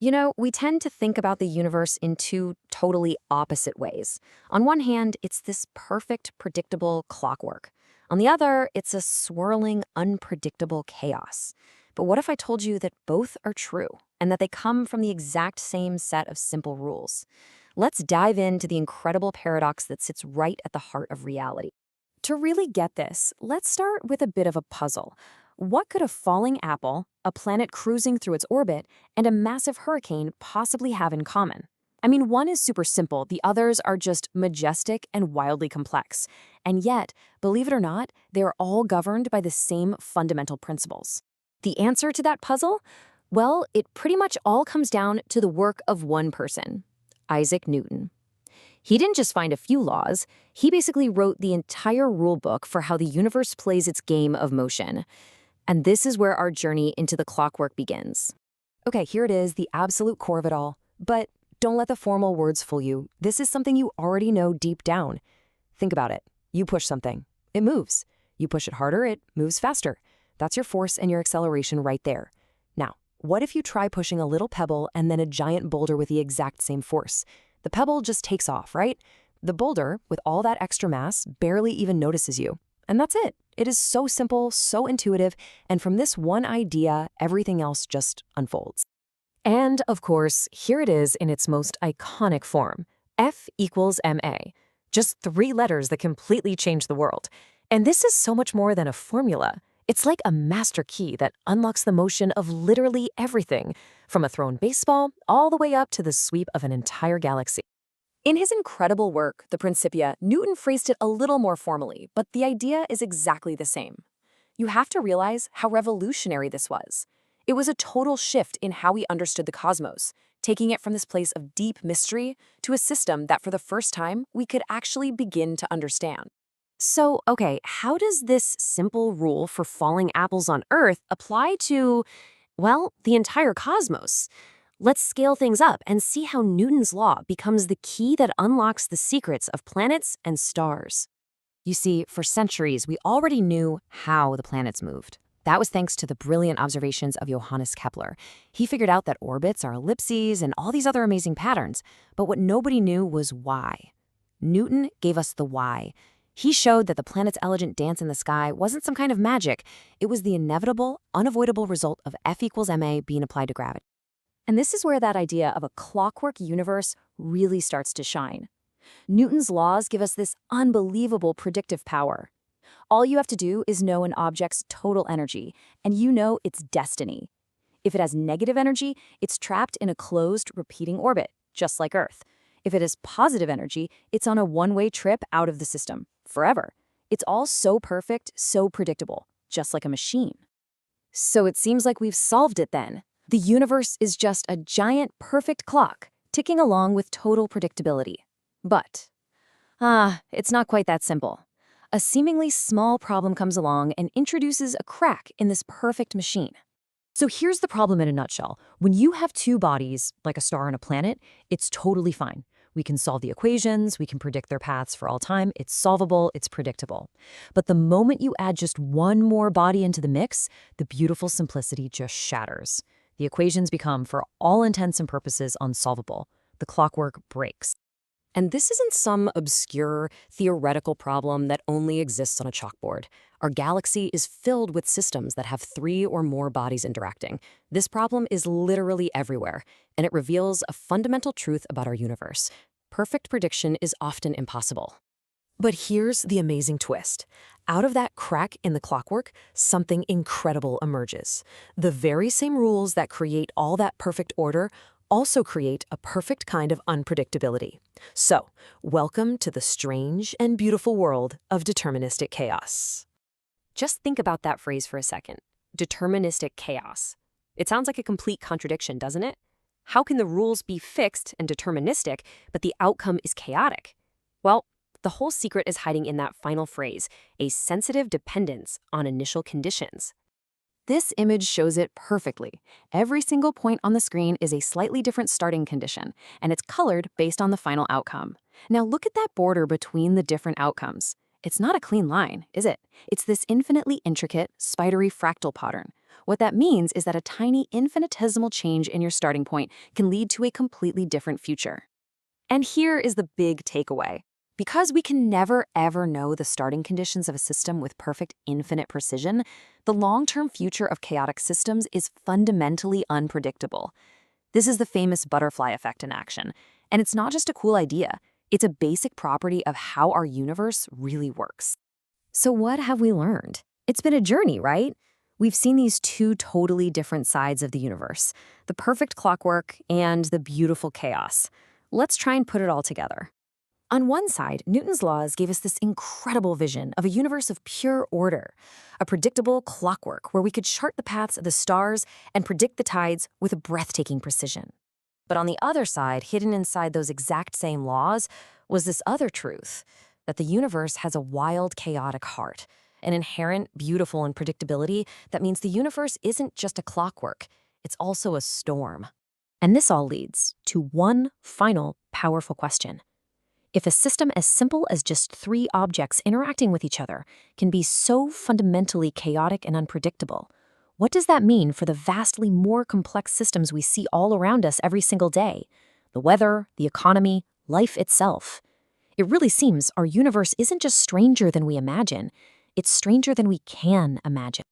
We tend to think about the universe in two totally opposite ways. On one hand, it's this perfect, predictable clockwork. On the other, it's a swirling, unpredictable chaos. But what if I told you that both are true and that they come from the exact same set of simple rules? Let's dive into the incredible paradox that sits right at the heart of reality. To really get this, let's start with a bit of a puzzle. What could a falling apple, a planet cruising through its orbit, and a massive hurricane possibly have in common? I mean, one is super simple, the others are just majestic and wildly complex. And yet, believe it or not, they are all governed by the same fundamental principles. The answer to that puzzle? Well, it pretty much all comes down to the work of one person, Isaac Newton. He didn't just find a few laws, he basically wrote the entire rule book for how the universe plays its game of motion. And this is where our journey into the clockwork begins. Okay, here it is, the absolute core of it all. But don't let the formal words fool you. This is something you already know deep down. Think about it. You push something, it moves. You push it harder, it moves faster. That's your force and your acceleration right there. Now, what if you try pushing a little pebble and then a giant boulder with the exact same force? The pebble just takes off, right? The boulder, with all that extra mass, barely even notices you. And that's it. It is so simple, so intuitive, and from this one idea, everything else just unfolds. And, of course, here it is in its most iconic form. F equals ma. Just 3 letters that completely change the world. And this is so much more than a formula. It's like a master key that unlocks the motion of literally everything, from a thrown baseball all the way up to the sweep of an entire galaxy. In his incredible work, The Principia, Newton phrased it a little more formally, but the idea is exactly the same. You have to realize how revolutionary this was. It was a total shift in how we understood the cosmos, taking it from this place of deep mystery to a system that for the first time we could actually begin to understand. So, okay, how does this simple rule for falling apples on Earth apply to, well, the entire cosmos? Let's scale things up and see how Newton's law becomes the key that unlocks the secrets of planets and stars. You see, for centuries, we already knew how the planets moved. That was thanks to the brilliant observations of Johannes Kepler. He figured out that orbits are ellipses and all these other amazing patterns, but what nobody knew was why. Newton gave us the why. He showed that the planet's elegant dance in the sky wasn't some kind of magic. It was the inevitable, unavoidable result of F equals ma being applied to gravity. And this is where that idea of a clockwork universe really starts to shine. Newton's laws give us this unbelievable predictive power. All you have to do is know an object's total energy, and you know its destiny. If it has negative energy, it's trapped in a closed, repeating orbit, just like Earth. If it has positive energy, it's on a one-way trip out of the system, forever. It's all so perfect, so predictable, just like a machine. So it seems like we've solved it then. The universe is just a giant, perfect clock, ticking along with total predictability. But, it's not quite that simple. A seemingly small problem comes along and introduces a crack in this perfect machine. So here's the problem in a nutshell. When you have 2 bodies, like a star and a planet, it's totally fine. We can solve the equations, we can predict their paths for all time, it's solvable, it's predictable. But the moment you add just one more body into the mix, the beautiful simplicity just shatters. The equations become, for all intents and purposes, unsolvable. The clockwork breaks. And this isn't some obscure, theoretical problem that only exists on a chalkboard. Our galaxy is filled with systems that have 3 or more bodies interacting. This problem is literally everywhere, and it reveals a fundamental truth about our universe. Perfect prediction is often impossible. But here's the amazing twist. Out of that crack in the clockwork, something incredible emerges. The very same rules that create all that perfect order also create a perfect kind of unpredictability. So, welcome to the strange and beautiful world of deterministic chaos. Just think about that phrase for a second. Deterministic chaos. It sounds like a complete contradiction, doesn't it? How can the rules be fixed and deterministic, but the outcome is chaotic? Well, the whole secret is hiding in that final phrase, a sensitive dependence on initial conditions. This image shows it perfectly. Every single point on the screen is a slightly different starting condition, and it's colored based on the final outcome. Now look at that border between the different outcomes. It's not a clean line, is it? It's this infinitely intricate, spidery fractal pattern. What that means is that a tiny infinitesimal change in your starting point can lead to a completely different future. And here is the big takeaway. Because we can never ever know the starting conditions of a system with perfect infinite precision, the long-term future of chaotic systems is fundamentally unpredictable. This is the famous butterfly effect in action. And it's not just a cool idea, it's a basic property of how our universe really works. So what have we learned? It's been a journey, right? We've seen these two totally different sides of the universe, the perfect clockwork and the beautiful chaos. Let's try and put it all together. On one side, Newton's laws gave us this incredible vision of a universe of pure order, a predictable clockwork where we could chart the paths of the stars and predict the tides with a breathtaking precision. But on the other side, hidden inside those exact same laws, was this other truth, that the universe has a wild, chaotic heart, an inherent, beautiful unpredictability that means the universe isn't just a clockwork, it's also a storm. And this all leads to one final, powerful question. If a system as simple as just three objects interacting with each other can be so fundamentally chaotic and unpredictable, what does that mean for the vastly more complex systems we see all around us every single day? The weather, the economy, life itself. It really seems our universe isn't just stranger than we imagine, it's stranger than we can imagine.